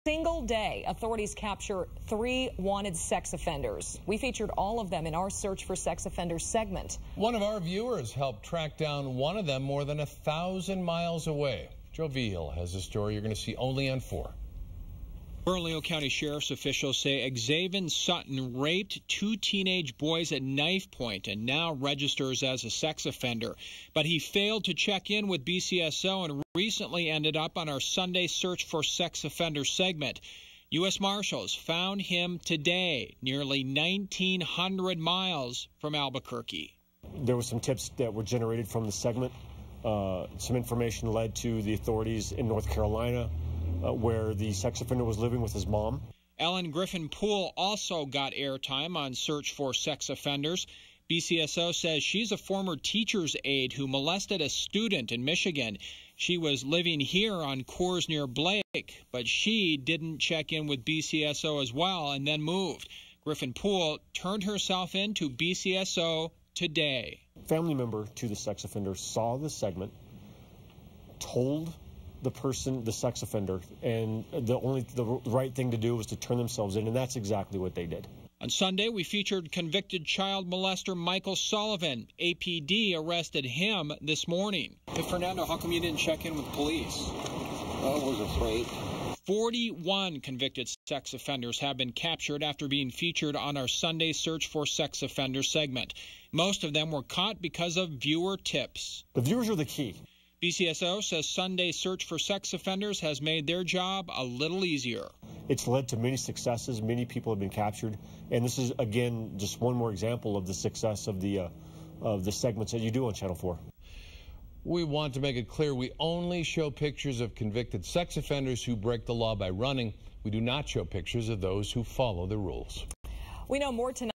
Single day, authorities capture 3 wanted sex offenders. We featured all of them in our Search for Sex Offenders segment. One of our viewers helped track down one of them more than 1,000 miles away. Joe Vigil has a story you're going to see only on 4. Bernalillo County Sheriff's officials say Xavier Sutton raped 2 teenage boys at knife point and now registers as a sex offender. But he failed to check in with BCSO and recently ended up on our Sunday Search for Sex Offenders segment. U.S. Marshals found him today, nearly 1,900 miles from Albuquerque. There were some tips that were generated from the segment. Some information led to the authorities in North Carolina, where the sex offender was living with his mom. Ellen Griffin Poole also got airtime on Search for Sex Offenders. BCSO says she's a former teacher's aide who molested a student in Michigan. She was living here on Coors near Blake, but she didn't check in with BCSO as well and then moved. Griffin Poole turned herself in to BCSO today. Family member to the sex offender saw the segment, told the person, the sex offender, and the right thing to do was to turn themselves in, and that's exactly what they did. On Sunday, we featured convicted child molester Michael Sullivan. APD arrested him this morning. Hey, Fernando, how come you didn't check in with police? I was afraid. 41 convicted sex offenders have been captured after being featured on our Sunday Search for Sex Offenders segment. Most of them were caught because of viewer tips. The viewers are the key. BCSO says Sunday Search for Sex Offenders has made their job a little easier. It's led to many successes. Many people have been captured. And this is, again, just one more example of the success of the segments that you do on Channel 4. We want to make it clear we only show pictures of convicted sex offenders who break the law by running. We do not show pictures of those who follow the rules. We know more tonight.